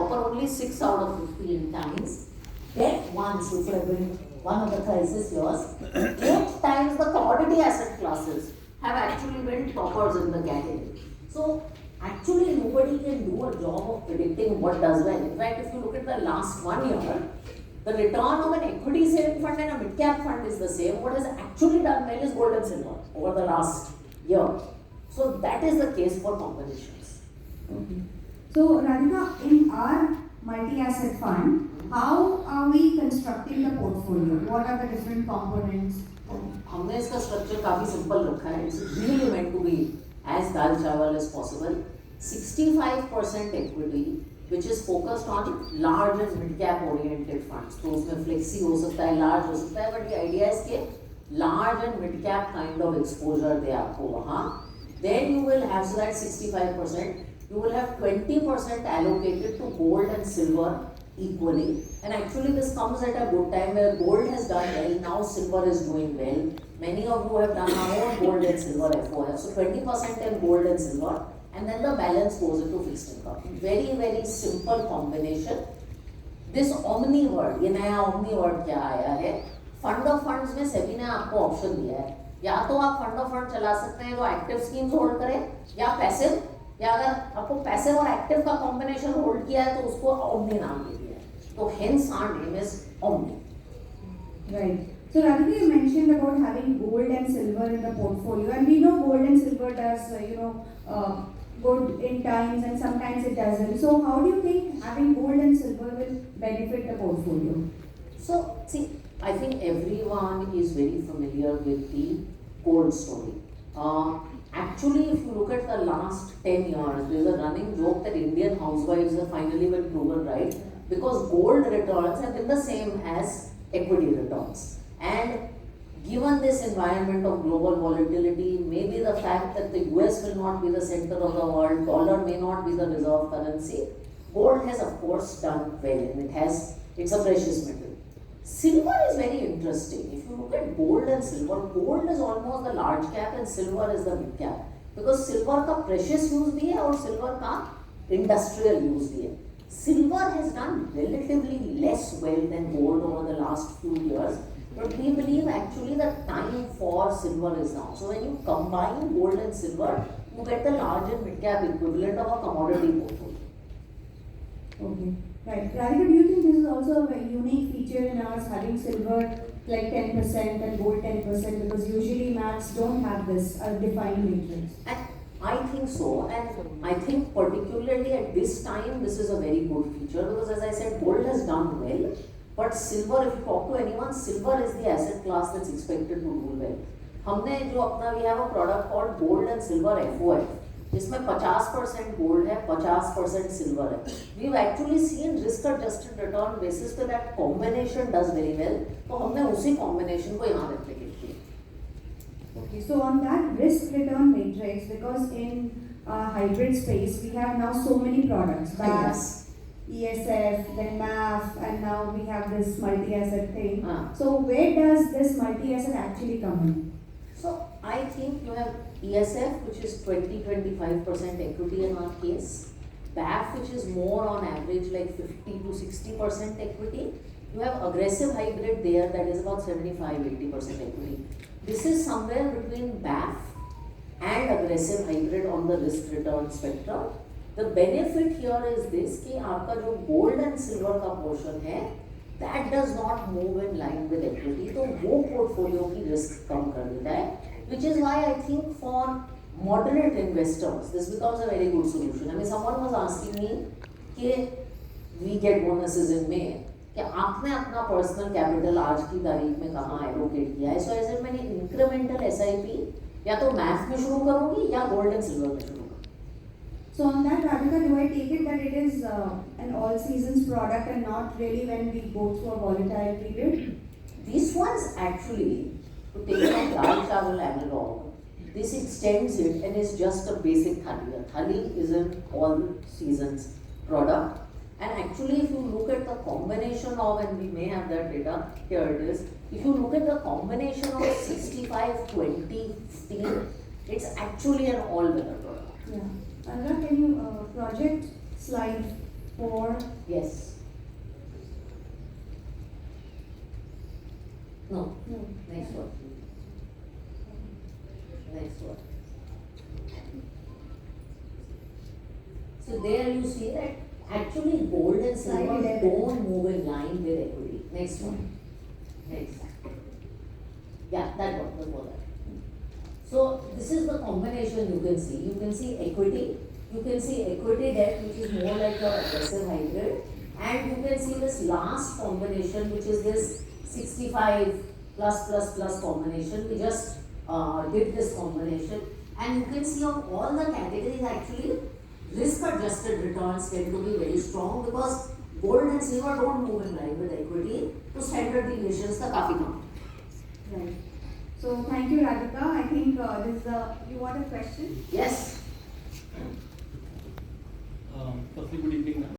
proper only 6 out of 15 times. Debt ones, which have been one of the crisis years, 8 times the commodity asset classes have actually been toppers in the category. So actually nobody can do a job of predicting what does well. In fact, if you look at the last 1 year, the return of an equity saving fund and a mid-cap fund is the same. What has actually done well is gold and silver over the last year. So that is the case for combinations. Okay. So Radhika, in our multi-asset fund, how are we constructing the portfolio? What are the different components? हमने इसका structure काफी simple रखा है. It's really meant to be as dal chawal as possible. 65% equity, which is focused on large and mid-cap oriented funds. तो उसमें flexi हो सकता है, large हो सकता है, but the idea is कि large and mid-cap kind of exposure दे आपको वहाँ. Then you will have, so that 65%, you will have 20% allocated to gold and silver equally. And actually this comes at a good time where gold has done well, now silver is doing well. Many of you have done our own gold and silver FOF. So 20% in gold and silver, and then the balance goes into fixed income. Very, very simple combination. This omni word, ये नया omni word क्या आया है? Fund of funds में सेबी ने आपको option दिया है. या तो आप फंड ऑफ फंड चला सकते हैं जो एक्टिव स्कीम्स होल्ड करें, या पैसिव, या अगर आपको पैसिव और एक्टिव का कॉम्बिनेशन होल्ड किया है तो उसको ओमनी नाम दे दिया है. तो hence our name is omni. Right. So Radhika, you mentioned about having gold and silver in the portfolio, and we know gold and silver does good in times and sometimes it doesn't. So how do you think having gold and silver will benefit the portfolio? So see, I think everyone is very familiar with the gold story. Actually, if you look at the last 10 years, there is a running joke that Indian housewives have finally been proven right, because gold returns have been the same as equity returns. And given this environment of global volatility, maybe the fact that the US will not be the center of the world, dollar may not be the reserve currency, gold has of course done well, and it's a precious metal. Silver is very interesting. If you look at gold and silver, gold is almost the large cap and silver is the mid cap. Because silver का precious use भी है और silver का industrial use भी है. Silver has done relatively less well than gold over the last few years, but we believe actually the time for silver is now. So when you combine gold and silver, you get the large and mid cap equivalent of a commodity portfolio. Okay. Right. Radhika, do you think this is also a very unique feature in ours, having silver like 10% and gold 10%, because usually MATs don't have this defined matrix? And I think so, and I think particularly at this time, this is a very good feature, because as I said, gold has done well, but silver, if you talk to anyone, silver is the asset class that's expected to do well. हमने जो अपना, we have a product called gold and silver FOF, जिसमें 50% gold है, 50% silver है. We've actually seen risk adjusted return basis पे that combination does very well, तो हमने उसी combination को यहाँ replicate किया. Okay, so on that risk return matrix, because in hybrid space we have now so many products, BAS, ESF, then MAF, and now we have this multi-asset thing. So where does this multi-asset actually come in? So I think you have ESF, which is 20-25% equity in our case. BAF, which is more on average like 50 to 60% equity. You have aggressive hybrid there, that is about 75-80% equity. This is somewhere between BAF and aggressive hybrid on the risk return spectrum. The benefit here is this कि आपका जो gold and silver का portion है, that does not move in line with equity, तो वो portfolio की risk कम कर देता है. Which is why I think for moderate investors, this becomes a very good solution. I mean, someone was asking me कि we get bonuses in May, कि आपने अपना personal capital आज की तारीख में कहाँ allocate किया है. So I said मैंने incremental SIP या तो MAF में शुरू करूँगी या gold and silver में शुरू करूँगी. So on that, Radhika, do I take it that it is an all seasons product and not really when we go through a volatile period? These ones actually, to take a dal chawal analog, this extends it and is just a basic thali. A thali is an all seasons product. And actually, if you look at the combination of, and we may have that data, here it is, if you look at the combination of 65, 20, 15, it's actually an all-weather product. Yeah. Anurag, can you project slide 4. Yes. No. No. Next one. Next one. So there you see that actually gold and silver Slide 11. don't move in line with equity. Next one. Next. Yeah, that one, before that. So this is the combination you can see. You can see equity. You can see equity debt, which is more like a aggressive hybrid. And you can see this last combination, which is this 65 plus combination. We just did this combination. And you can see of all the categories actually, risk-adjusted returns tend to be very strong because gold and silver don't move in line with equity. तो standard deviations का काफी कम. Right. So thank you, Radhika. I think this is a. You want a question? Yes. Firstly, good evening, ma'am.